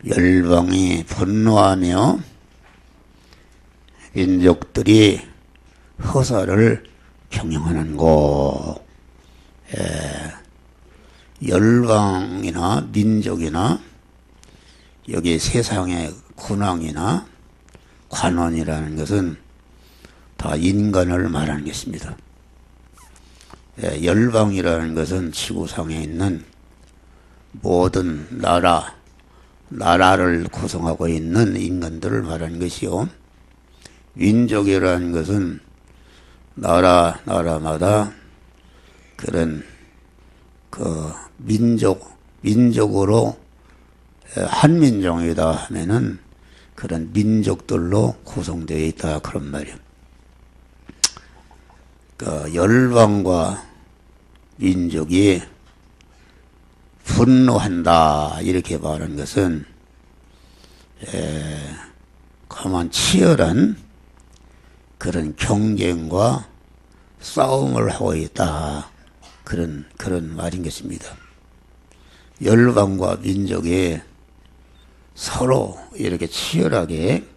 열방이 분노하며 민족들이 허사를 경영하는 곳. 열방이나 민족이나 여기 세상의 군왕이나 관원이라는 것은 다 인간을 말하는 것입니다. 열방이라는 것은 지구상에 있는 모든 나라를 구성하고 있는 인간들을 말하는 것이요. 민족이라는 것은 나라마다 그런 민족으로 한민족이다 하면은 그런 민족들로 구성되어 있다 그런 말이에요. 열방과 민족이 분노한다 이렇게 말하는 것은 가만 치열한 그런 경쟁과 싸움을 하고 있다 그런 말인 것입니다. 열방과 민족이 서로 이렇게 치열하게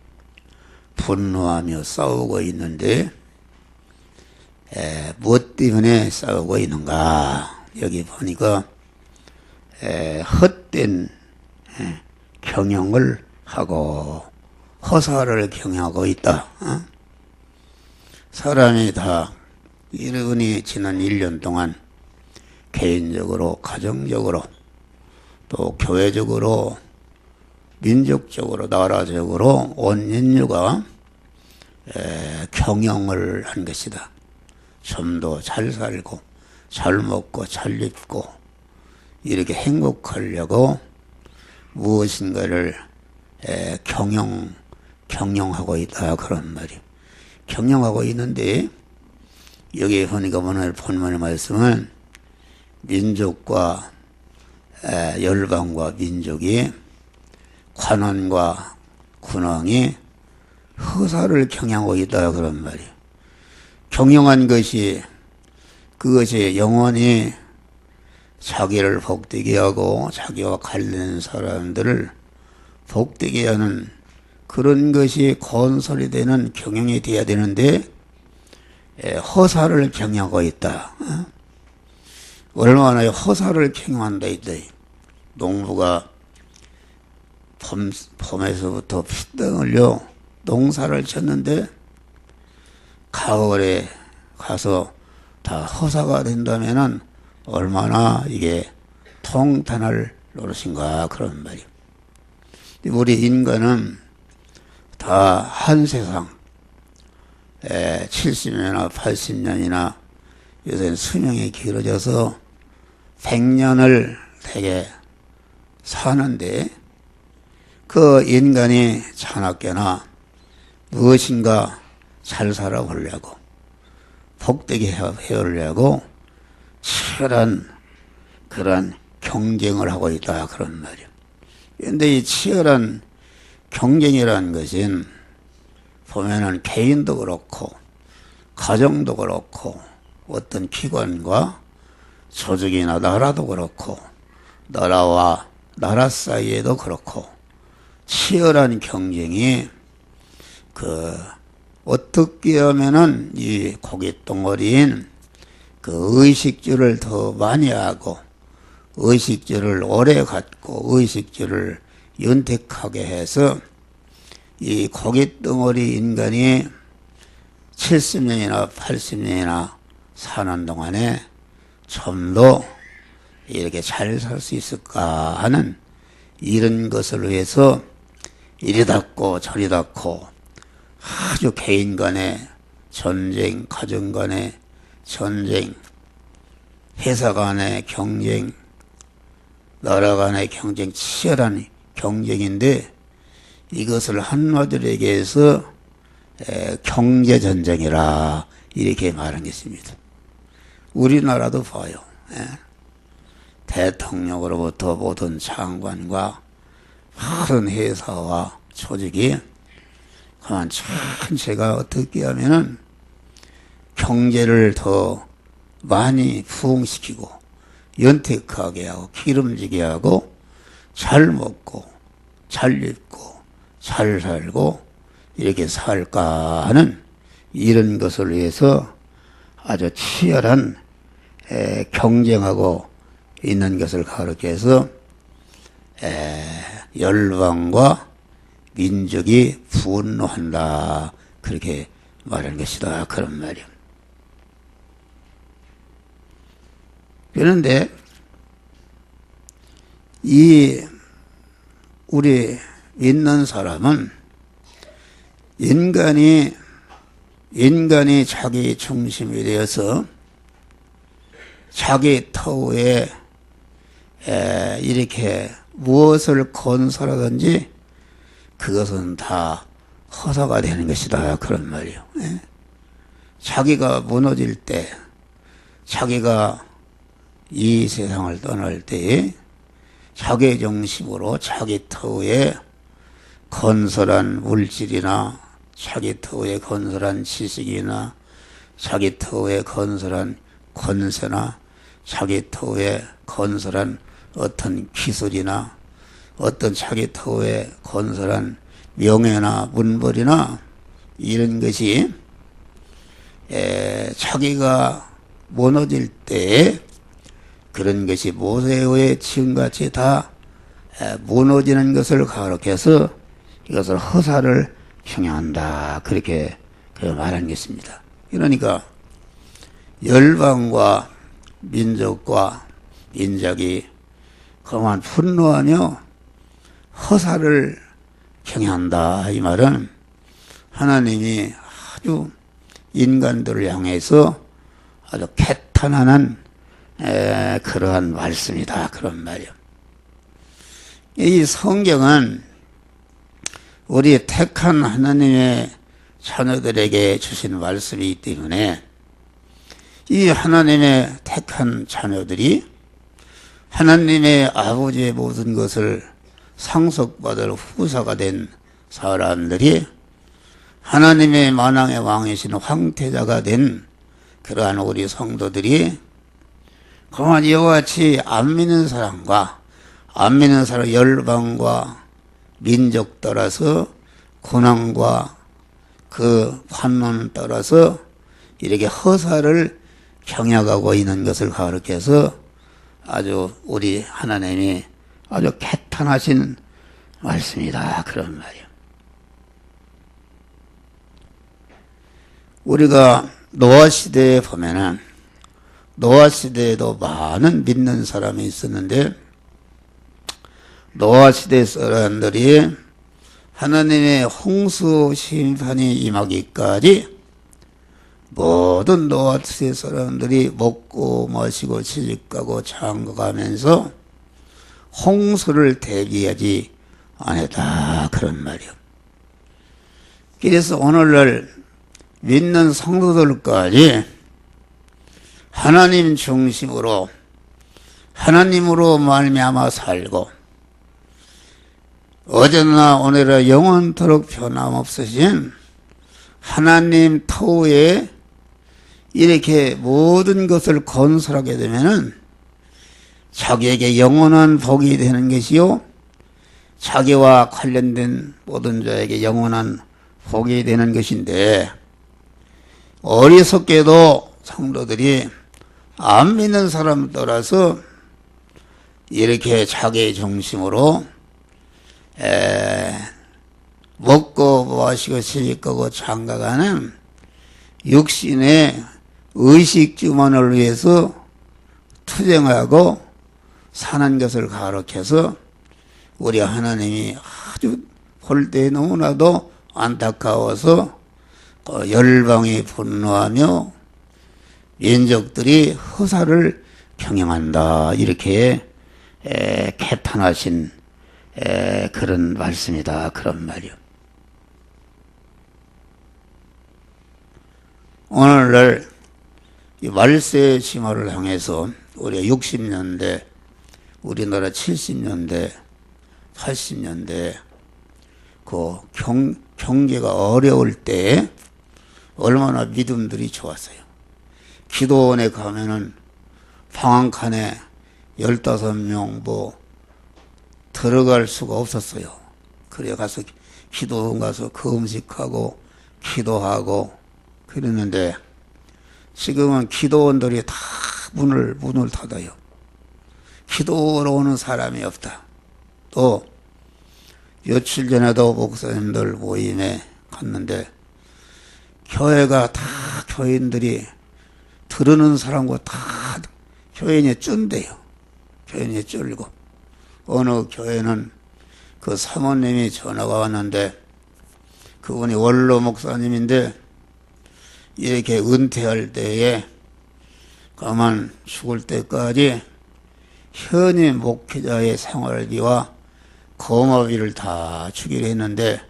분노하며 싸우고 있는데 무엇 때문에 싸우고 있는가? 여기 보니까 헛된 경영을 하고 허사를 경영하고 있다. 사람이 다 이르니 지난 1년 동안 개인적으로, 가정적으로, 또 교회적으로, 민족적으로, 나라적으로 온 인류가 경영을 한 것이다. 좀 더 잘 살고, 잘 먹고, 잘 입고, 이렇게 행복하려고 무엇인가를 경영하고 있다. 그런 말이에요. 경영하고 있는데, 여기에 보니까 오늘 본문의 말씀은 민족과 열방과 민족이 관원과 군왕이 허사를 경영하고 있다. 그런 말이에요. 경영한 것이 그것이 영원히 자기를 복되게 하고 자기와 관련된 사람들을 복되게 하는 그런 것이 건설이 되는 경영이 되어야 되는데 허사를 경영하고 있다. 얼마나 허사를 경영한다 있다. 농부가 봄에서부터 피땀 흘려 농사를 쳤는데 가을에 가서 다 허사가 된다면은 얼마나 이게 통탄할 노릇인가 그런 말이에요. 우리 인간은 다 한 세상 70년이나 80년이나 요새는 수명이 길어져서 100년을 되게 사는데 그 인간이 자나깨나 무엇인가 잘 살아보려고 복되게 해오려고 치열한 그런 경쟁을 하고 있다 그런 말이에요. 그런데 이 치열한 경쟁이라는 것은 보면은 개인도 그렇고 가정도 그렇고 어떤 기관과 조직이나 나라도 그렇고 나라와 나라 사이에도 그렇고 치열한 경쟁이 어떻게 하면은 이 고깃덩어리인 그 의식주를 더 많이 하고 의식주를 오래 갖고 의식주를 윤택하게 해서 이 고깃덩어리 인간이 70년이나 80년이나 사는 동안에 좀 더 이렇게 잘 살 수 있을까 하는 이런 것을 위해서 이리 닦고 저리 닦고 아주 개인 간의 전쟁, 가정 간의 전쟁, 회사 간의 경쟁, 나라 간의 경쟁, 치열한 경쟁인데 이것을 한마디로 얘기해서 경제전쟁이라 이렇게 말한 것입니다. 우리나라도 봐요. 대통령으로부터 모든 장관과 많은 회사와 조직이 그만 전체가 어떻게 하면은 경제를 더 많이 부흥시키고 연택하게 하고 기름지게 하고 잘 먹고 잘 입고 잘 살고 이렇게 살까 하는 이런 것을 위해서 아주 치열한 경쟁하고 있는 것을 가르쳐서 열방과 민족이 분노한다 그렇게 말하는 것이다 그런 말이야. 그런데 이 우리 믿는 사람은 인간이 자기 중심이 되어서 자기 터에 이렇게 무엇을 건설하든지 그것은 다 허사가 되는 것이다 그런 말이요. 자기가 무너질 때, 자기가 이 세상을 떠날 때에 자기 중심으로 자기 터에 건설한 물질이나 자기 터에 건설한 지식이나 자기 터에 건설한 권세나 자기 터에 건설한 어떤 기술이나 어떤 자기 터에 건설한 명예나 문벌이나 이런 것이 자기가 무너질 때 그런 것이 모세의 지금같이 다 무너지는 것을 가르쳐서 이것을 허사를 평양한다 그렇게 말한 것입니다. 그러니까 열방과 민족과 민족이 그만 분노하며 허사를 평양한다 이 말은 하나님이 아주 인간들을 향해서 아주 개탄하는 그러한 말씀이다 그런 말이요. 이 성경은 우리 택한 하나님의 자녀들에게 주신 말씀이기 때문에 이 하나님의 택한 자녀들이 하나님의 아버지의 모든 것을 상속받을 후사가 된 사람들이 하나님의 만왕의 왕이신 황태자가 된 그러한 우리 성도들이 그만 이와 같이 안 믿는 사람과 안 믿는 사람 열방과 민족 따라서 고난과 그 환난 따라서 이렇게 허사를 경약하고 있는 것을 가르쳐서 아주 우리 하나님이 아주 개탄하신 말씀이다 그런 말이에요. 우리가 노아 시대에 보면은 노아 시대에도 많은 믿는 사람이 있었는데 노아 시대 사람들이 하나님의 홍수 심판이 임하기까지 모든 노아 시대 사람들이 먹고 마시고 시집가고 장가가면서 홍수를 대비하지 않았다 그런 말이요. 그래서 오늘날 믿는 성도들까지 하나님 중심으로 하나님으로 말미암아 살고 어제나 오늘은 영원토록 변함없으신 하나님 터에 이렇게 모든 것을 건설하게 되면은 자기에게 영원한 복이 되는 것이요 자기와 관련된 모든 자에게 영원한 복이 되는 것인데 어리석게도 성도들이 안 믿는 사람 따라서 이렇게 자기 중심으로 먹고 마시고 시집가고 장가가는 육신의 의식주만을 위해서 투쟁하고 사는 것을 가르쳐서 우리 하나님이 아주 볼 때 너무나도 안타까워서 열방이 분노하며 민족들이 허사를 경영한다 이렇게 개탄하신 그런 말씀이다 그런 말이요. 오늘날 이 말세 심화를 향해서 우리가 60년대 우리나라 70년대 80년대 그 경제가 어려울 때 얼마나 믿음들이 좋았어요. 기도원에 가면은 방 한 칸에 15명 들어갈 수가 없었어요. 그래 가서 기도원 가서 금식하고 기도하고 그랬는데 지금은 기도원들이 다 문을 닫아요. 기도하러 오는 사람이 없다. 또 며칠 전에도 목사님들 모임에 갔는데 교회가 다 교인들이 들으는 사람과 다 교인이 쩐대요. 교인이 쩔고 어느 교회는 그 사모님이 전화가 왔는데 그분이 원로 목사님인데 이렇게 은퇴할 때에 가만 죽을 때까지 현임 목회자의 생활비와 거마비를 다 주기로 했는데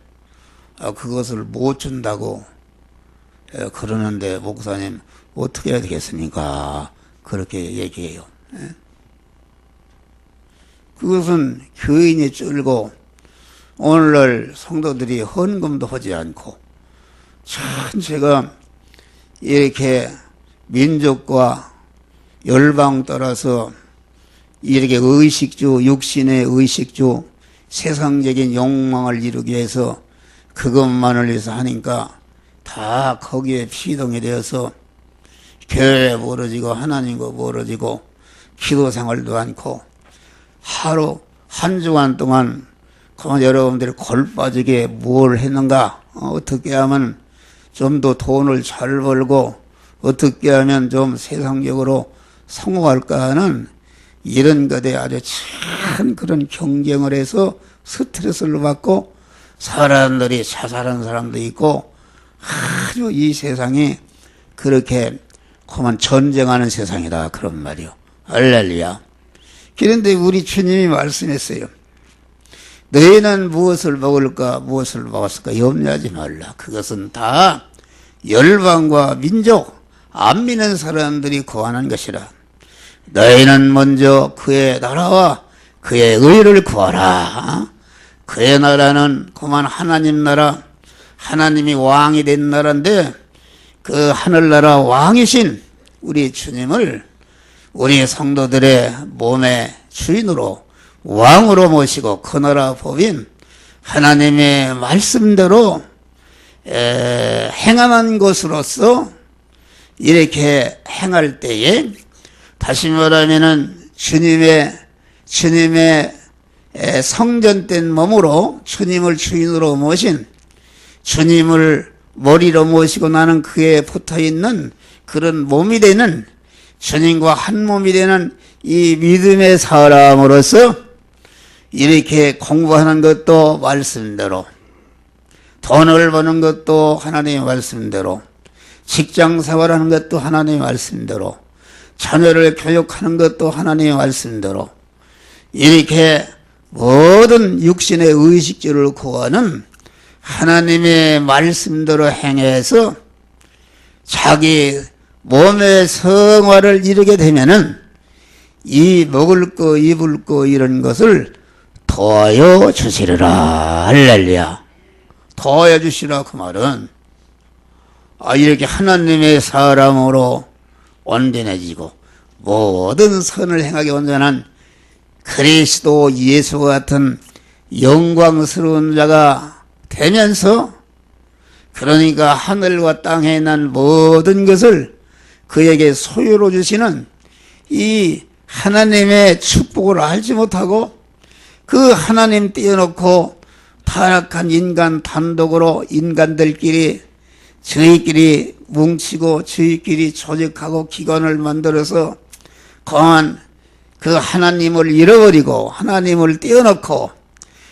그것을 못 준다고 그러는데 목사님 어떻게 해야 되겠습니까? 그렇게 얘기해요. 그것은 교인이 쩔고 오늘날 성도들이 헌금도 하지 않고 전체가 이렇게 민족과 열방 따라서 이렇게 의식주, 육신의 의식주, 세상적인 욕망을 이루기 위해서 그것만을 위해서 하니까 다 거기에 피동이 되어서 교회에 멀어지고 하나님과 멀어지고 기도 생활도 않고 하루 한 주간 동안 그만 여러분들이 골 빠지게 뭘 했는가? 어떻게 하면 좀 더 돈을 잘 벌고 어떻게 하면 좀 세상적으로 성공할까 하는 이런 것에 아주 참 그런 경쟁을 해서 스트레스를 받고 사람들이 자살하는 사람도 있고 아주 이 세상이 그렇게 그만 전쟁하는 세상이다 그런 말이요. 할렐루야. 그런데 우리 주님이 말씀했어요. 너희는 무엇을 먹을까 무엇을 먹었을까 염려하지 말라. 그것은 다 열방과 민족 안 믿는 사람들이 구하는 것이라. 너희는 먼저 그의 나라와 그의 의를 구하라. 그의 나라는 그만 하나님 나라, 하나님이 왕이 된 나라인데 그 하늘나라 왕이신 우리 주님을 우리 성도들의 몸의 주인으로 왕으로 모시고 그 나라 법인 하나님의 말씀대로 행하는 것으로서 이렇게 행할 때에 다시 말하면은 주님의 성전된 몸으로 주님을 주인으로 모신 주님을 머리로 모시고 나는 그에 붙어있는 그런 몸이 되는 주님과 한 몸이 되는 이 믿음의 사람으로서 이렇게 공부하는 것도 말씀대로 돈을 버는 것도 하나님의 말씀대로 직장 생활하는 것도 하나님의 말씀대로 자녀를 교육하는 것도 하나님의 말씀대로 이렇게 모든 육신의 의식주를 구하는 하나님의 말씀대로 행해서 자기 몸의 성화를 이루게 되면은 이 먹을 거 입을 거 이런 것을 도와여 주시리라. 할렐루야. 도와여 주시라 그 말은 이렇게 하나님의 사람으로 온전해지고 모든 선을 행하게 온전한 그리스도 예수 같은 영광스러운 자가 되면서 그러니까 하늘과 땅에 있는 모든 것을 그에게 소유로 주시는 이 하나님의 축복을 알지 못하고 그 하나님 띄워놓고 타락한 인간 단독으로 인간들끼리 저희끼리 뭉치고 저희끼리 조직하고 기관을 만들어서 거한 그 하나님을 잃어버리고 하나님을 띄워놓고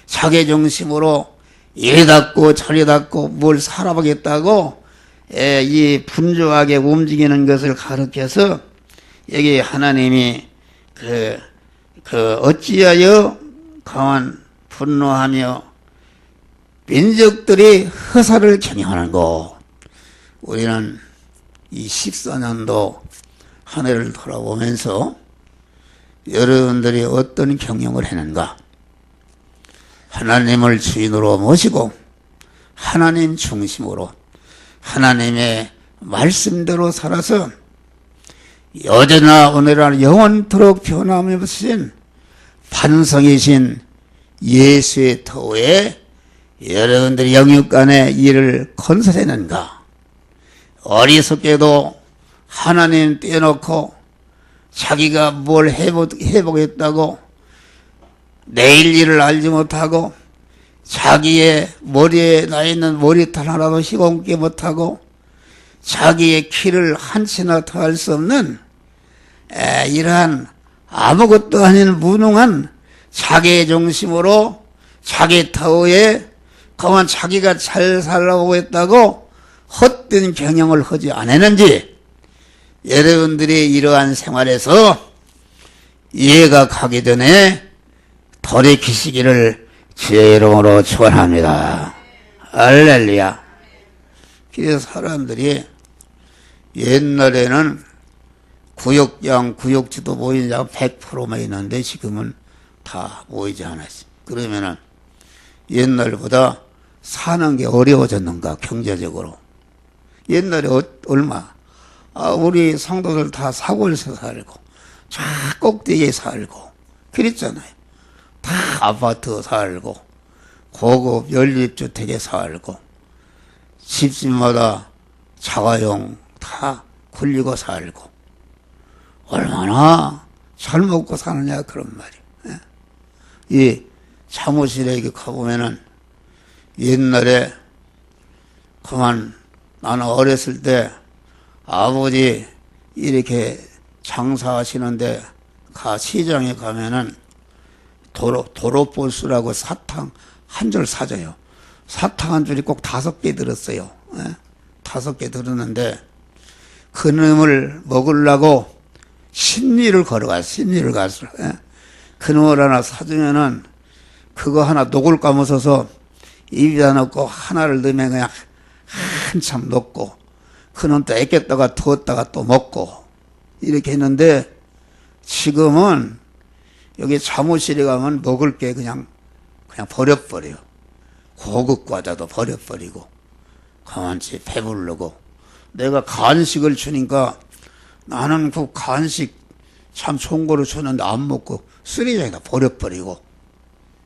자기 중심으로 이리 닦고 저리 닦고 뭘 살아보겠다고 이 분주하게 움직이는 것을 가르쳐서 여기 하나님이 어찌하여 강한 분노하며 민족들이 허사를 경영하는고. 우리는 이 14년도 한 해를 돌아보면서 여러분들이 어떤 경영을 했는가? 하나님을 주인으로 모시고 하나님 중심으로 하나님의 말씀대로 살아서 여전하 오늘날 영원토록 변함없으신 반성이신 예수의 터에 여러분들이 영육간에 이를 건설했는가? 어리석게도 하나님 떼어놓고 자기가 뭘 해보겠다고 내일 일을 알지 못하고 자기의 머리에 나 있는 머리털 하나도 휘감게 못하고 자기의 키를 한치나 더할 수 없는 이러한 아무것도 아닌 무능한 자기의 중심으로 자기 터에 그만 자기가 잘 살라고 했다고 헛된 경영을 하지 않았는지 여러분들이 이러한 생활에서 이해가 가기 전에 돌이키시기를 주의 이름으로 축원합니다. 할렐루야. 그래서 사람들이 옛날에는 구역장, 구역지도 모이는 장 100%만 있는데 지금은 다 모이지 않았어요. 그러면은 옛날보다 사는 게 어려워졌는가, 경제적으로. 옛날에 얼마? 우리 성도들 다 사골에서 살고, 저 꼭대기에 살고, 그랬잖아요. 다 아파트 살고, 고급 연립주택에 살고, 집집마다 자가용 다 굴리고 살고, 얼마나 잘 먹고 사느냐, 그런 말이에요. 이 사무실에 이렇게 가보면은 옛날에 그만 나는 어렸을 때 아버지 이렇게 장사하시는데 시장에 가면은 도로보스라고 사탕 한 줄 사줘요. 사탕 한 줄이 꼭 5개 들었어요. 5개 들었는데 그 놈을 먹으려고 심리를 걸어가요. 심리를 가서 그 놈을 하나 사주면은 그거 하나 녹을 감아서서 입에다 넣고 하나를 넣으면 그냥 한참 넣고 그놈 또 애꼈다가 두었다가 또 먹고 이렇게 했는데 지금은 여기 사무실에 가면 먹을 게 그냥 버려버려요. 고급 과자도 버려버리고 가만히 배부르고 내가 간식을 주니까 나는 그 간식 참 좋은 거로 주는데 안 먹고 쓰레기장에다 버려버리고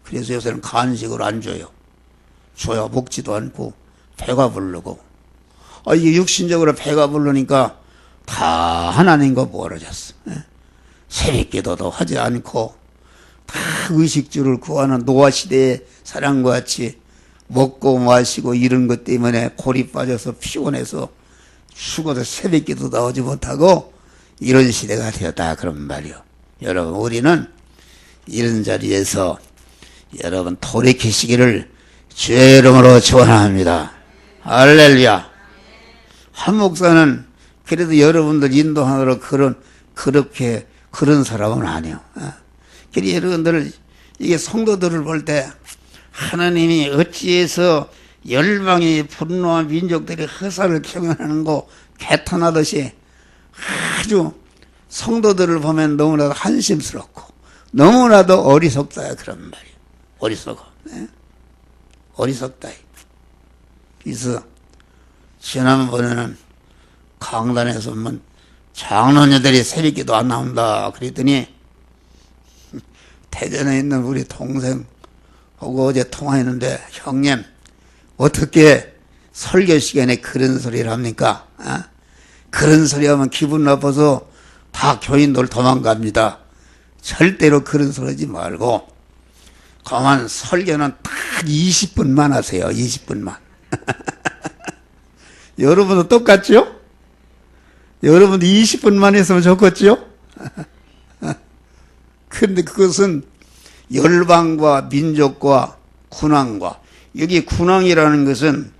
그래서 요새는 간식을 안 줘요. 줘야 먹지도 않고 배가 부르고 이게 육신적으로 배가 부르니까 다 하나님과 멀어졌어. 새벽기도도 하지 않고 다 의식주를 구하는 노아시대의 사람과 같이 먹고 마시고 이런 것 때문에 골이 빠져서 피곤해서 죽어도 새벽기도도 하지 못하고 이런 시대가 되었다 그런 말이요. 여러분 우리는 이런 자리에서 여러분 돌이키시기를 주의 이름으로 축원합니다. 할렐루야. 한 목사는 그래도 여러분들 인도하느라 그렇게 그런 사람은 아니에요. 그래서 여러분들 이게 성도들을 볼 때 하나님이 어찌해서 열방의 분노한 민족들이 허사를 경영하는 거 개탄하듯이 아주 성도들을 보면 너무나도 한심스럽고 너무나도 어리석다 그런 말이에요. 어리석어. 어리석다. 그래서 지난번에는 강단에서 장로녀들이 새벽기도 안 나온다 그랬더니 대전에 있는 우리 동생하고 어제 통화했는데 형님 어떻게 설교 시간에 그런 소리를 합니까? 그런 소리 하면 기분 나빠서 다 교인들 도망갑니다. 절대로 그런 소리 하지 말고 그만 설교는 딱 20분만 하세요. 20분만. 여러분도 똑같죠? 여러분도 20분만 했으면 좋겠죠? 근데 그것은 열방과 민족과 군왕과 여기 군왕이라는 것은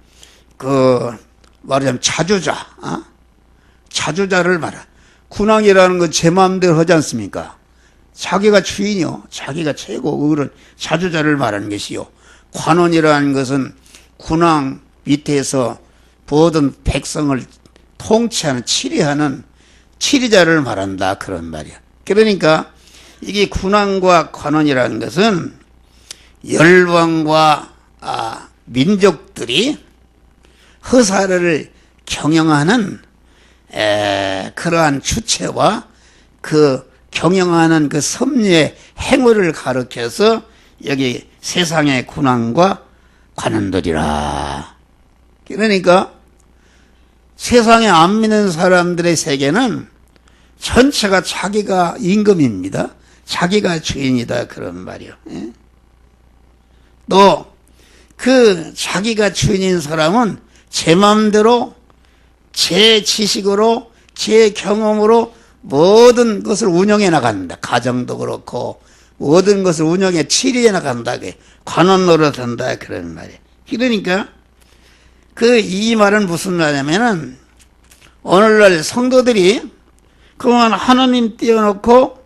말하자면 자주자, 자주자를 말하. 군왕이라는 건 제 마음대로 하지 않습니까? 자기가 주인이요, 자기가 최고 어른, 자주자를 말하는 것이요. 관원이라는 것은 군왕 밑에서 모든 백성을 통치하는 치리하는 치리자를 말한다 그런 말이야. 그러니까 이게 군왕과 관원이라는 것은 열방과 민족들이 허사를 경영하는 그러한 주체와 그 경영하는 그 섭리의 행위를 가르쳐서 여기 세상의 군왕과 관원들이라. 그러니까 세상에 안 믿는 사람들의 세계는 전체가 자기가 임금입니다. 자기가 주인이다 그런 말이요. 또 그 자기가 주인인 사람은 제 마음대로 제 지식으로 제 경험으로 모든 것을 운영해 나간다. 가정도 그렇고 모든 것을 운영해 치리해 나간다. 관원 노릇한다 그런 말이에요. 그러니까 이 말은 무슨 말이냐면은 오늘날 성도들이 그만 하나님 띄워놓고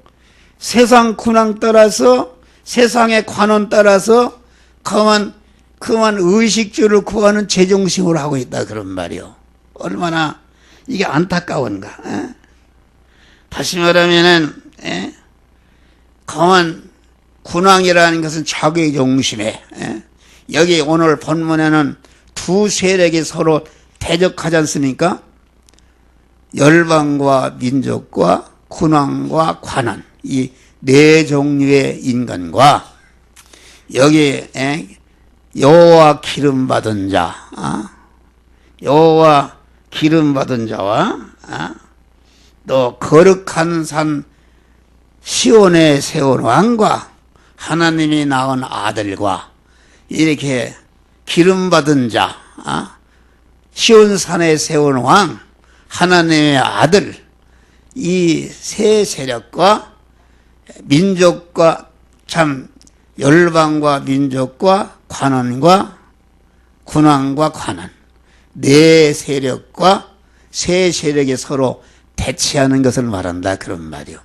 세상 군왕 따라서 세상의 관원 따라서 그만 의식주를 구하는 제정신으로 하고 있다 그런 말이요. 얼마나 이게 안타까운가. 다시 말하면은 그만 군왕이라는 것은 자기 중심에 여기 오늘 본문에는 두 세력이 서로 대적하지 않습니까? 열방과 민족과 군왕과 관원, 이 네 종류의 인간과 여기 여호와 기름 받은 자, 여호와 기름 받은 자와 또 거룩한 산 시온에 세운 왕과 하나님이 낳은 아들과 이렇게 기름 받은 자, 시온산에 세운 왕, 하나님의 아들, 이 세 세력과 민족과 참 열방과 민족과 관원과 군왕과 관원 네 세력과 세 세력이 서로 대치하는 것을 말한다 그런 말이요.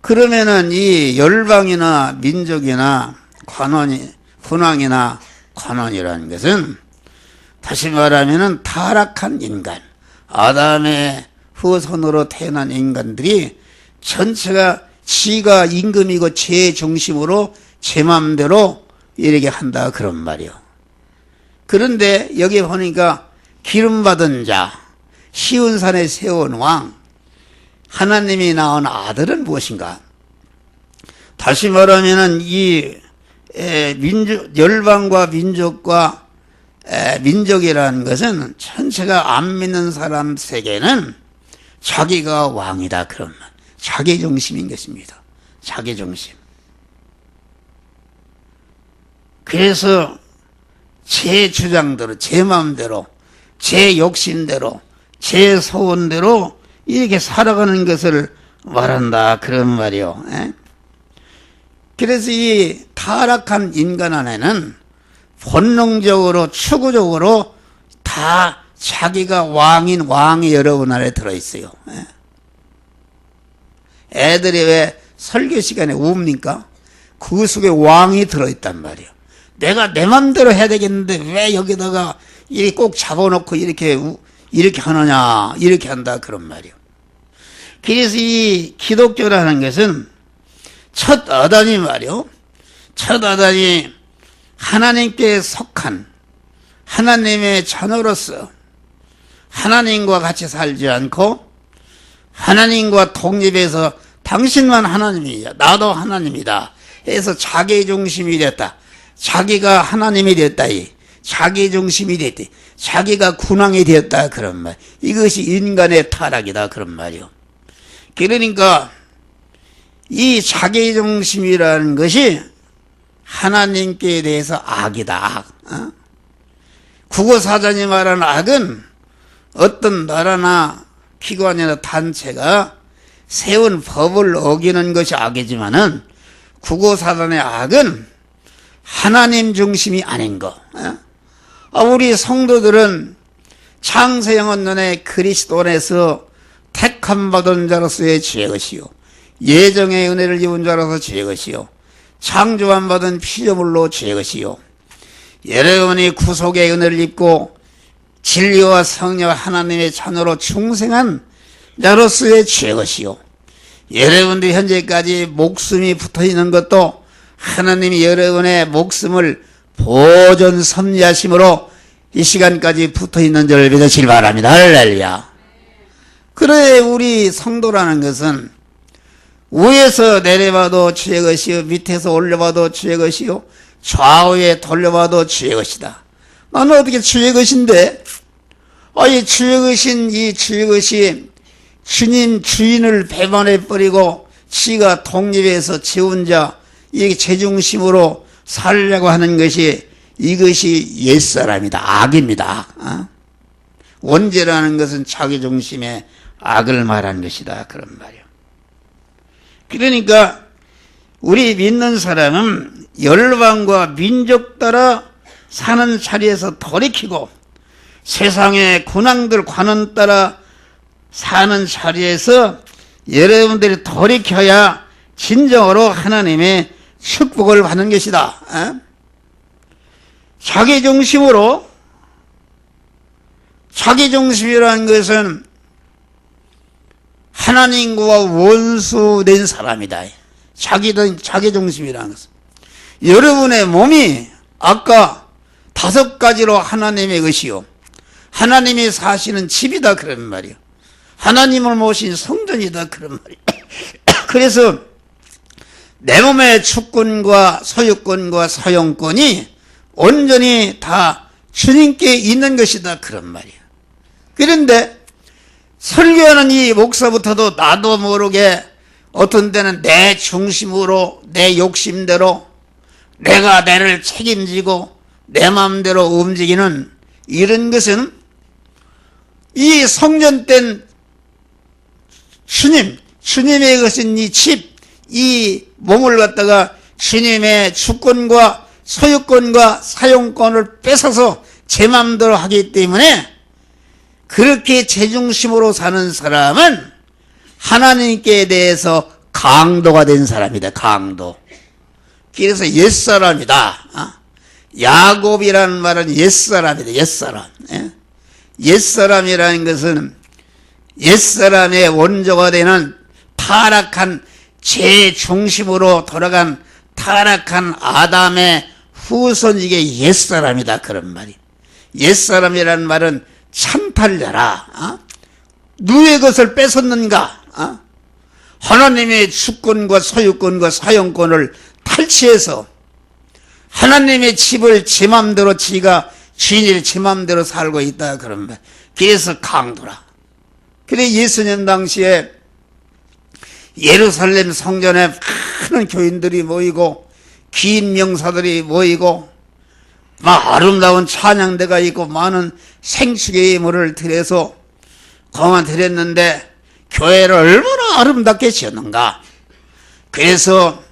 그러면은 이 열방이나 민족이나 군왕이나 관원이라는 것은 다시 말하면은 타락한 인간, 아담의 후손으로 태어난 인간들이 전체가 지가 임금이고 제 중심으로 제 마음대로 이렇게 한다 그런 말이요. 그런데 여기 보니까 기름 받은 자, 시온산에 세운 왕, 하나님이 낳은 아들은 무엇인가? 다시 말하면은 이 열방과 민족과 민족이라는 것은 전체가 안 믿는 사람 세계는 자기가 왕이다 그런 말. 자기 중심인 것입니다. 자기 중심. 그래서 제 주장대로, 제 마음대로, 제 욕심대로, 제 소원대로 이렇게 살아가는 것을 말한다 그런 말이요. 그래서 이 타락한 인간 안에는 본능적으로 추구적으로 다 자기가 왕인 왕이 여러분 안에 들어있어요. 애들이 왜 설교 시간에 웁니까? 그 속에 왕이 들어있단 말이에요. 내가 내 맘대로 해야 되겠는데 왜 여기다가 이렇게 꼭 잡아놓고 이렇게 하느냐, 이렇게 한다 그런 말이에요. 그래서 이 기독교라는 것은 첫 아담이 말이요. 첫 아담이 하나님께 속한 하나님의 자녀로서 하나님과 같이 살지 않고 하나님과 독립해서 당신만 하나님이야, 나도 하나님이다 해서 자기 중심이 됐다. 자기가 하나님이 됐다. 자기 중심이 됐다. 자기가 군왕이 되었다 그런 말. 이것이 인간의 타락이다 그런 말이요. 그러니까 이 자기 중심이라는 것이 하나님께 대해서 악이다. 국어사전이 말하는 악은 어떤 나라나 기관이나 단체가 세운 법을 어기는 것이 악이지만은 국어사전의 악은 하나님 중심이 아닌 거. 우리 성도들은 창세영원론의 그리스도 안에서 택함 받은 자로서의 죄것이요, 예정의 은혜를 입은 자로서 죄것이요, 창조함 받은 피조물로 죄것이요, 여러분이 구속의 은혜를 입고 진리와 성령 하나님의 자녀로 충성한 자로서의 죄것이요, 여러분들이 현재까지 목숨이 붙어있는 것도 하나님이 여러분의 목숨을 보존 섭리하심으로 이 시간까지 붙어 있는 줄 믿으시기 바랍니다. 할렐루야. 그래, 우리 성도라는 것은 위에서 내려봐도 주의 것이요, 밑에서 올려봐도 주의 것이요, 좌우에 돌려봐도 주의 것이다. 나는 어떻게 주의 것인데, 이 주의 것인 이 주의 것이 주님 주인을 배반해버리고 지가 독립해서 지 혼자 이 제중심으로 살려고 하는 것이, 이것이 옛사람이다. 악입니다. 원죄라는 것은 자기중심의 악을 말하는 것이다. 그런 말이요. 그러니까 우리 믿는 사람은 열방과 민족 따라 사는 자리에서 돌이키고 세상의 군왕들 관원 따라 사는 자리에서 여러분들이 돌이켜야 진정으로 하나님의 축복을 받는 것이다. 자기중심이라는 것은 하나님과 원수된 사람이다. 자기중심이라는 것은 여러분의 몸이 아까 5가지로 하나님의 것이요, 하나님이 사시는 집이다 그런 말이요, 하나님을 모신 성전이다 그런 말이요. 그래서 내 몸의 주권과 소유권과 사용권이 온전히 다 주님께 있는 것이다 그런 말이에요. 그런데 설교하는 이 목사부터도 나도 모르게 어떤 때는 내 중심으로, 내 욕심대로 내가 나를 책임지고 내 마음대로 움직이는 이런 것은 이 성전된 주님의 것인 이 집, 이 몸을 갖다가 주님의 주권과 소유권과 사용권을 뺏어서 제 마음대로 하기 때문에 그렇게 제중심으로 사는 사람은 하나님께 대해서 강도가 된 사람이다. 강도. 그래서 옛사람이다. 야곱이라는 말은 옛사람이다. 옛사람. 옛사람이라는 것은 옛사람의 원조가 되는 타락한 제중심으로 돌아간 타락한 아담의 후손이게 옛사람이다 그런 말이. 옛사람이라는 말은 찬탈자라. 누구의 것을 뺏었는가? 하나님의 주권과 소유권과 사용권을 탈취해서 하나님의 집을 제 맘대로 지가 주인이 제 맘대로 살고 있다 그런 말. 그래서 강도라. 그래 예수님 당시에 예루살렘 성전에 많은 교인들이 모이고 긴 명사들이 모이고 막 아름다운 찬양대가 있고 많은 생축의 예물을 드려서 그만 드렸는데 교회를 얼마나 아름답게 지었는가. 그래서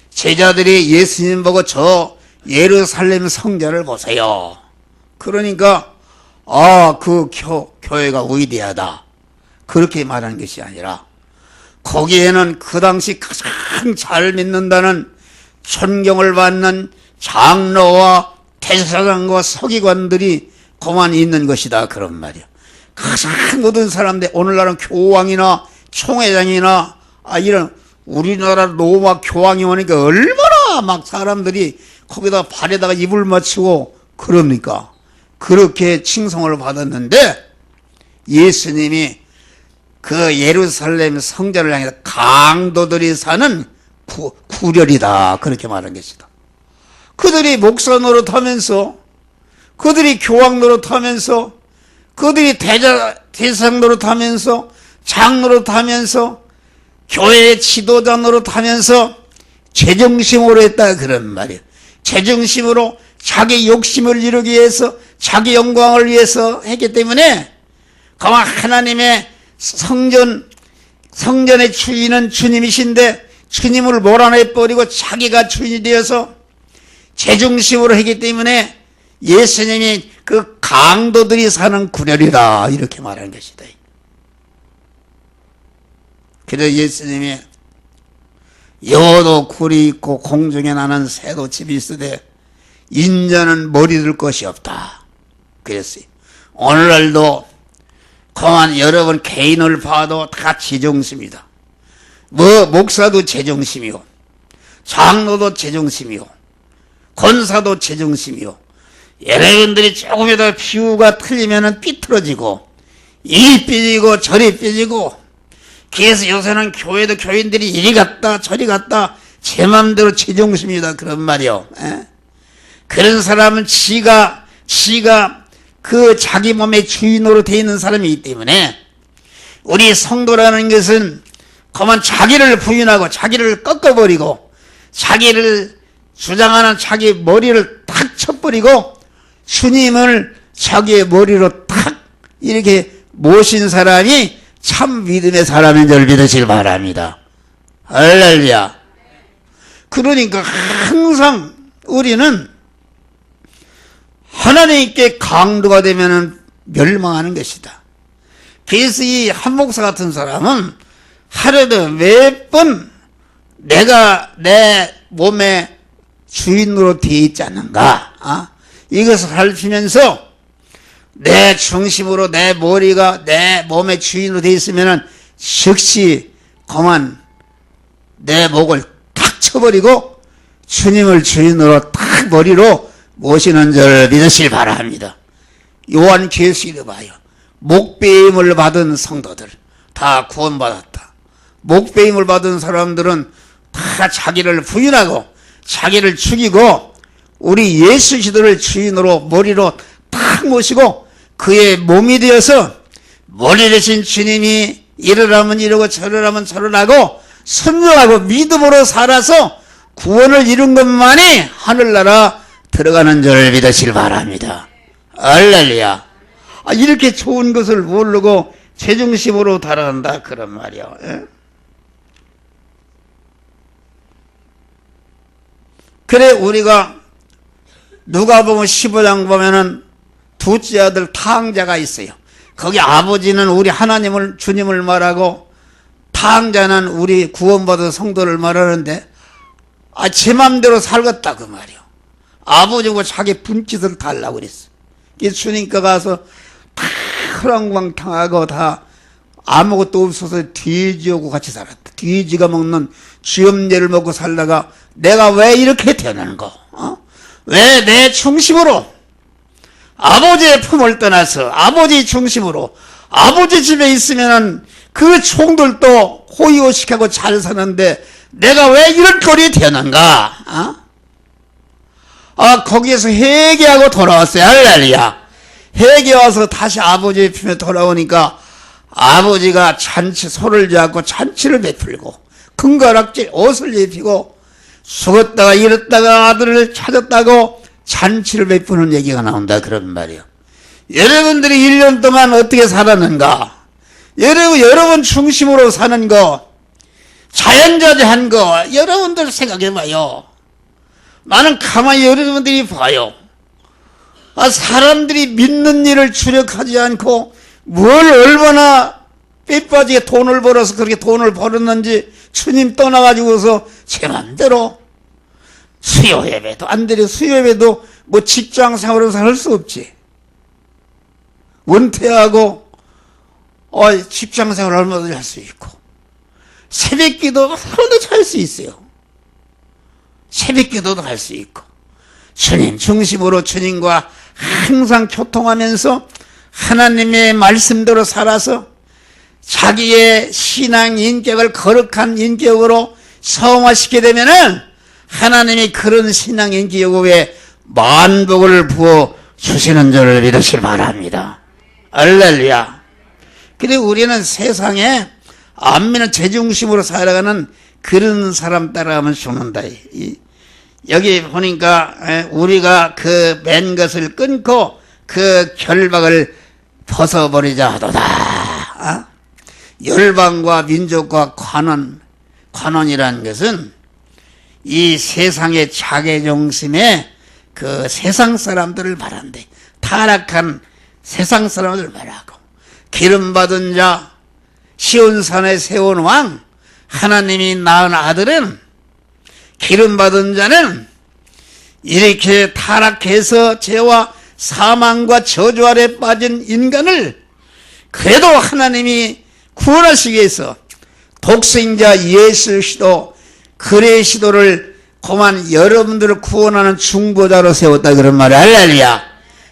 제자들이 예수님 보고 저 예루살렘 성전을 보세요. 그러니까 그 교회가 위대하다 그렇게 말하는 것이 아니라 거기에는 그 당시 가장 잘 믿는다는 존경을 받는 장로와 대제사장과 서기관들이 그만 있는 것이다 그런 말이야. 가장 모든 사람들, 오늘날은 교황이나 총회장이나 이런 우리나라 로마 교황이 오니까 얼마나 막 사람들이 거기다 발에다가 입을 맞추고 그럽니까? 그렇게 칭송을 받았는데 예수님이 그 예루살렘 성전을 향해서 강도들이 사는 구렬이다 그렇게 말한 것이다. 그들이 목사 노릇하면서, 그들이 교황 노릇하면서, 그들이 대제사장 노릇하면서, 장 노릇하면서, 교회의 지도자 노릇하면서 제중심으로 했다 그런 말이에요. 제중심으로 자기 욕심을 이루기 위해서, 자기 영광을 위해서 했기 때문에 가만 하나님의 성전의 주인은 주님이신데 주님을 몰아내버리고 자기가 주인이 되어서 제중심으로 했기 때문에 예수님이 그 강도들이 사는 구렬이다 이렇게 말하는 것이다. 그래서 예수님이 여도 굴이 있고 공중에 나는 새도 집이 있으되 인자는 머리 들 것이 없다 그랬어요. 오늘날도 그만 여러분 개인을 봐도 다 제중심이다. 목사도 제중심이요, 장로도 제중심이요, 권사도 제중심이요, 여러분들이 조금이라도 비유가 틀리면은 삐뚤어지고, 이 삐지고 저리 삐지고, 그래서 요새는 교회도 교인들이 이리 갔다 저리 갔다 제 맘대로 제정신이다 그런 말이요. 에? 그런 사람은 지가 그 자기 몸의 주인으로 되어 있는 사람이기 때문에, 우리 성도라는 것은 그만 자기를 부인하고 자기를 꺾어버리고 자기를 주장하는 자기 머리를 탁 쳐버리고 주님을 자기의 머리로 탁 이렇게 모신 사람이 참 믿음의 사람인 줄 믿으시길 바랍니다. 할렐루야. 그러니까 항상 우리는 하나님께 강도가 되면은 멸망하는 것이다. 그래서 이 한 목사 같은 사람은 하루에도 몇 번 내가 내 몸의 주인으로 되어 있지 않는가, 이것을 살피면서 내 중심으로 내 머리가 내 몸의 주인으로 되어 있으면은 즉시 그만 내 목을 탁 쳐버리고 주님을 주인으로 탁 머리로 모시는 줄 믿으시길 바랍니다. 요한계시록에 봐요. 목배임을 받은 성도들 다 구원받았다. 목배임을 받은 사람들은 다 자기를 부인하고 자기를 죽이고 우리 예수 그리스도를 주인으로 머리로 탁 모시고 그의 몸이 되어서 머리 대신 주님이 이러라면 이러고 저러라면 저러라고 순종하고 믿음으로 살아서 구원을 이룬 것만이 하늘나라 들어가는 줄 믿으시길 바랍니다. 할렐루야. 이렇게 좋은 것을 모르고 제중심으로 달아간다 그런 말이요. 예? 그래 우리가 누가복음 15장 보면은 둘째 아들 탕자가 있어요. 거기 아버지는 우리 하나님을 주님을 말하고 탕자는 우리 구원받은 성도를 말하는데 제 맘대로 살겠다 그 말이요. 아버지고 자기 분깃을 달라고 그랬어. 그래서 주님께 가서 다 허랑방탕하고 다 아무것도 없어서 돼지하고 같이 살았다. 돼지가 먹는 쥐엄내를 먹고 살다가 내가 왜 이렇게 태어나는가? 왜 내 중심으로 아버지의 품을 떠나서 아버지 중심으로 아버지 집에 있으면은 그 총들도 호의호식하고 잘 사는데 내가 왜 이런 꼴이 태어난가? 거기에서 회개하고 돌아왔어요. 할렐루야. 회개와서 다시 아버지의 품에 돌아오니까 아버지가 잔치 손을 잡고 잔치를 베풀고 금가락질 옷을 입히고 죽었다가 일었다가 아들을 찾았다고 잔치를 베푸는 얘기가 나온다 그런 말이에요. 여러분들이 1년 동안 어떻게 살았는가? 여러분 중심으로 사는 거, 자연자재한 거 여러분들 생각해봐요. 나는 가만히 여러분들이 봐요. 사람들이 믿는 일을 주력하지 않고 뭘 얼마나 빼빠지게 돈을 벌어서 그렇게 돈을 벌었는지 주님 떠나가지고서 제 맘대로 수요예배도 안 되려 수요예배도 뭐 직장생활에서 할 수 없지. 은퇴하고 직장생활 얼마든지 할 수 있고 새벽기도 하루도 할 수 있어요. 새벽기도도 할 수 있고 주님 중심으로 주님과 항상 교통하면서 하나님의 말씀대로 살아서 자기의 신앙 인격을 거룩한 인격으로 성화시키게 되면은 하나님이 그런 신앙 인격에 만복을 부어 주시는 줄 믿으시길 바랍니다. 할렐루야. 근데 우리는 세상에 안 믿는 제중심으로 살아가는 그런 사람 따라가면 죽는다. 여기 보니까 우리가 그 맨 것을 끊고 그 결박을 벗어버리자 하도다. 열방과 민족과 관원이라는 것은 이 세상의 자괴중심의 그 세상 사람들을 말한대. 타락한 세상 사람들을 말하고 기름받은 자 시온산에 세운 왕 하나님이 낳은 아들은 기름받은 자는 이렇게 타락해서 죄와 사망과 저주 아래 빠진 인간을 그래도 하나님이 구원하시기 위해서 독생자 예수 그리스도 그의 시도를 그만 여러분들을 구원하는 중보자로 세웠다 그런 말이야. 할렐루야.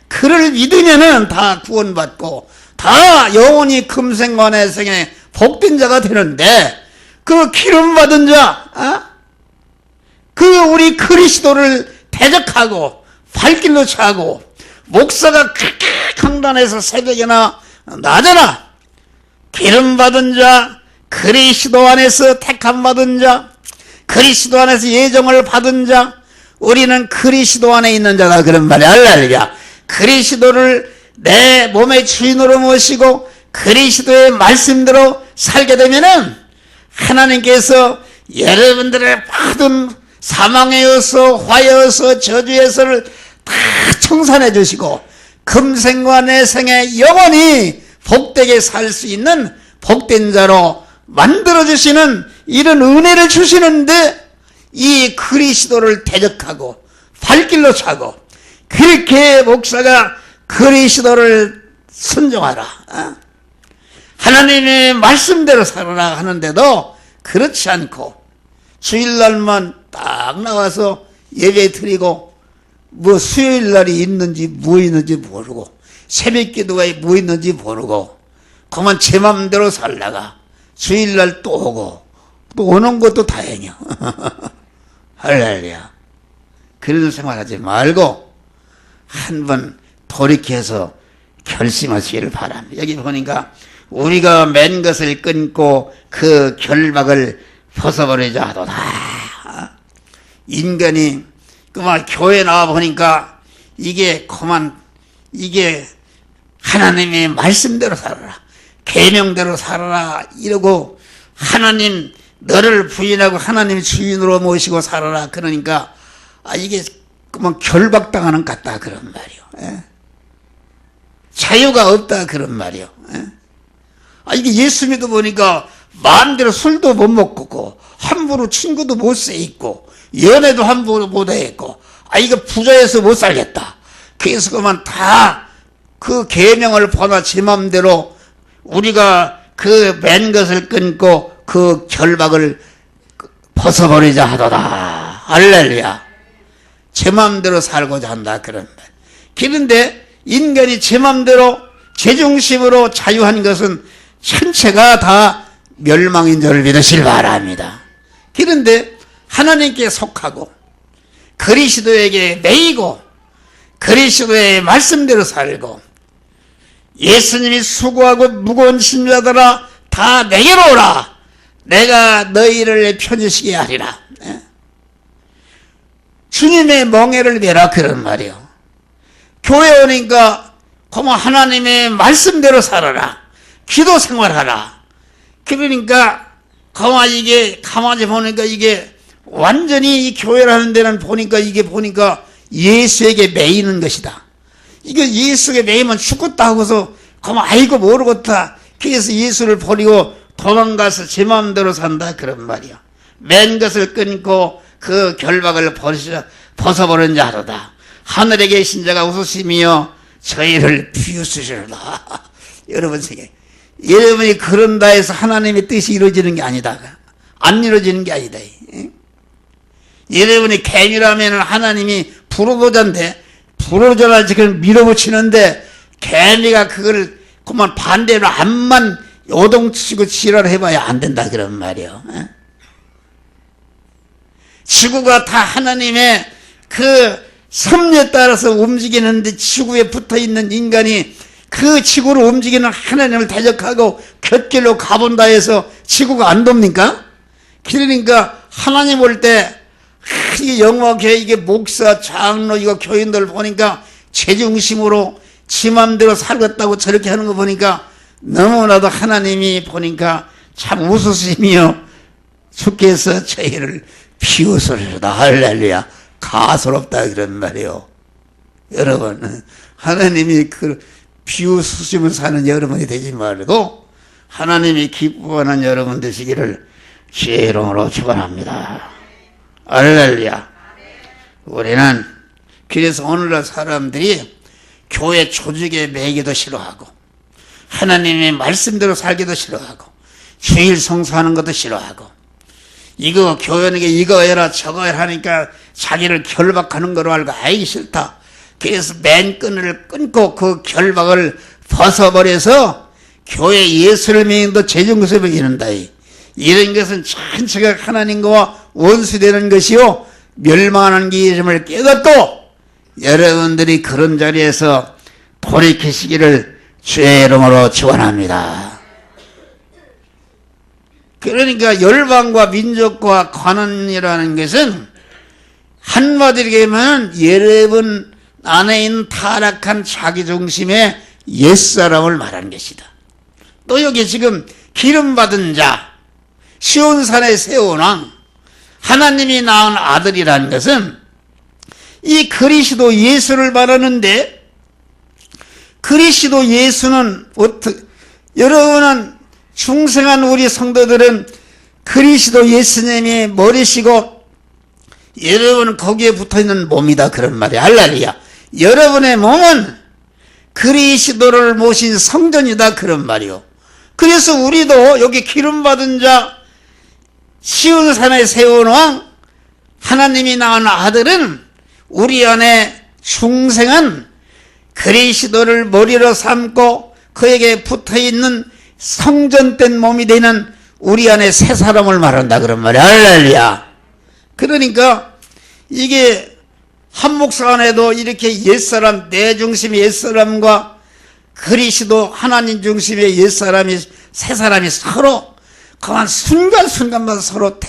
그를 믿으면은 다 구원받고 다 영원히 금생관의 생에 복된 자가 되는데, 그 기름 받은 자, 그 우리 그리스도를 대적하고 발길로 차고, 목사가 그렇게 강단에서 새벽이나 낮에나 기름 받은 자, 그리스도 안에서 택함 받은 자, 그리스도 안에서 예정을 받은 자, 우리는 그리스도 안에 있는 자다 그런 말이야. 할렐루야. 그리스도를 내 몸의 주인으로 모시고 그리스도의 말씀대로 살게 되면은 하나님께서 여러분들의 모든 사망에서 화에서 저주에서를 다 청산해 주시고 금생과 내생에 영원히 복되게 살 수 있는 복된 자로 만들어 주시는 이런 은혜를 주시는데, 이 그리스도를 대적하고 발길로 차고 그렇게 목사가 그리스도를 순종하라, 하나님의 말씀대로 살아라 하는데도 그렇지 않고 주일날만 딱 나와서 예배 드리고 뭐 수요일날이 있는지 뭐 있는지 모르고 새벽기도가 뭐 있는지 모르고 그만 제 맘대로 살다가 주일날 또 오고 또 오는 것도 다행이야. 할렐루야. 그런 생활하지 말고 한번 돌이켜서 결심하시기를 바랍니다. 여기 보니까 우리가 맨 것을 끊고 그 결박을 벗어버리자 하도다. 인간이 그만 교회 나와 보니까 이게 그만 이게 하나님의 말씀대로 살아라, 계명대로 살아라 이러고 하나님 너를 부인하고 하나님 주인으로 모시고 살아라 그러니까 이게 그만 결박당하는 것 같다 그런 말이요. 예? 자유가 없다 그런 말이요. 예? 이게 예수 믿어 보니까 마음대로 술도 못 먹고 함부로 친구도 못 세 있고 연애도 함부로 못 해 있고 이거 부자여서 못 살겠다. 그래서 그만 다 그 계명을 벗어 제 맘대로 우리가 그 맨 것을 끊고 그 결박을 벗어버리자 하도다. 할렐루야. 제 맘대로 살고자 한다 그런 말. 그런데 인간이 제 맘대로 제 중심으로 자유한 것은 전체가 다 멸망인 줄을 믿으시길 바랍니다. 그런데 하나님께 속하고 그리스도에게 매이고 그리스도의 말씀대로 살고 예수님이 수고하고 무거운 짐자들아 다 내게로 오라, 내가 너희를 편히쉬게 하리라. 주님의 멍에를 메라 그런 말이요. 교회 오니까 고마 하나님의 말씀대로 살아라, 기도 생활하라. 그러니까 고마 이게 가만히 보니까 이게 완전히 이 교회를 하는 데는 보니까 이게 보니까 예수에게 매이는 것이다. 이게 예수에게 매이면 죽겠다 하고서 고마 아이고 모르겠다. 그래서 예수를 버리고 도망가서 제 마음대로 산다 그런 말이야. 맨 것을 끊고 그 결박을 벗어버린 자로다. 하늘에 계신 자가 웃으시며 저희를 비웃으시로다. 여러분 생각, 여러분이 그런다 해서 하나님의 뜻이 이루어지는 게 아니다. 안 이루어지는 게 아니다. 여러분이 개미라면 하나님이 불호도자인데 불호도자를 지금 밀어붙이는데 개미가 그걸 그만 반대로 암만 요동치고 지랄해봐야 안 된다 그런 말이요. 지구가 다 하나님의 그 섭리에 따라서 움직이는데 지구에 붙어있는 인간이 그 지구를 움직이는 하나님을 대적하고 곁길로 가본다 해서 지구가 안 돕니까? 그러니까 하나님 올 때 이게 영화교회 이게 목사 장로 이거 교인들 보니까 제 중심으로 지 맘대로 살겠다고 저렇게 하는 거 보니까 너무나도 하나님이 보니까 참 웃으시며 주께서 저희를 비웃으리로다. 할렐루야. 가소롭다 그런 말이요. 여러분 하나님이 그 비웃으시면 사는 여러분이 되지 말고 하나님이 기뻐하는 여러분 되시기를 주의 이름으로 축원합니다. 할렐루야. 우리는 그래서 오늘날 사람들이 교회 조직에 매기도 싫어하고 하나님의 말씀대로 살기도 싫어하고 주일 성수하는 것도 싫어하고 이거 교회에게 이거 해라 저거 해라 하니까 자기를 결박하는 거로 알고 알기 싫다. 그래서 맨끈을 끊고 그 결박을 벗어버려서 교회 예수를 믿는도 재정수를 이른다. 이런 것은 전체가 하나님과 원수되는 것이요 멸망하는 길임을 깨닫고 여러분들이 그런 자리에서 돌이키시기를 주의 이름으로 축원합니다. 그러니까 열방과 민족과 관원이라는 것은 한마디로 얘기하면 여러분 안에 있는 타락한 자기중심의 옛사람을 말하는 것이다. 또 여기 지금 기름받은 자, 시온산의 세운왕, 하나님이 낳은 아들이라는 것은 이 그리스도 예수를 말하는데, 그리스도 예수는 여러분은 중생한 우리 성도들은 그리스도 예수님이 머리시고 여러분은 거기에 붙어있는 몸이다 그런 말이야. 할렐루야. 여러분의 몸은 그리스도를 모신 성전이다 그런 말이요. 그래서 우리도 여기 기름받은 자 시온산에 세운 왕 하나님이 낳은 아들은 우리 안에 중생한 그리스도를 머리로 삼고 그에게 붙어있는 성전된 몸이 되는 우리 안에 새 사람을 말한다 그런 말이야. 할렐루야. 그러니까 이게 한 목사 안에도 이렇게 옛사람, 내 중심의 옛사람과 그리스도 하나님 중심의 옛사람이 새 사람이 서로 그만 순간순간마다 서로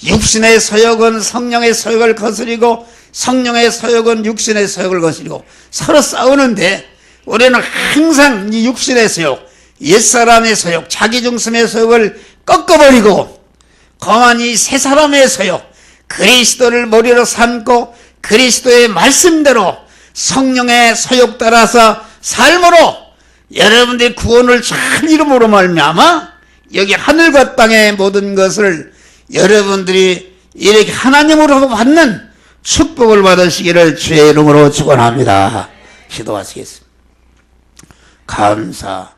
육신의 서욕은 성령의 서욕을 거스리고 성령의 서욕은 육신의 서욕을 거스리고 서로 싸우는데 우리는 항상 이 육신의 서욕, 옛사람의 서욕, 자기중심의 서욕을 꺾어버리고 거만히 새 사람의 서욕, 그리스도를 머리로 삼고 그리스도의 말씀대로 성령의 서욕 따라서 삶으로 여러분들의 구원을 잘 이름으로 말미암아 여기 하늘과 땅의 모든 것을 여러분들이 이렇게 하나님으로 받는 축복을 받으시기를 주의 이름으로 축원합니다. 기도하시겠습니다. 감사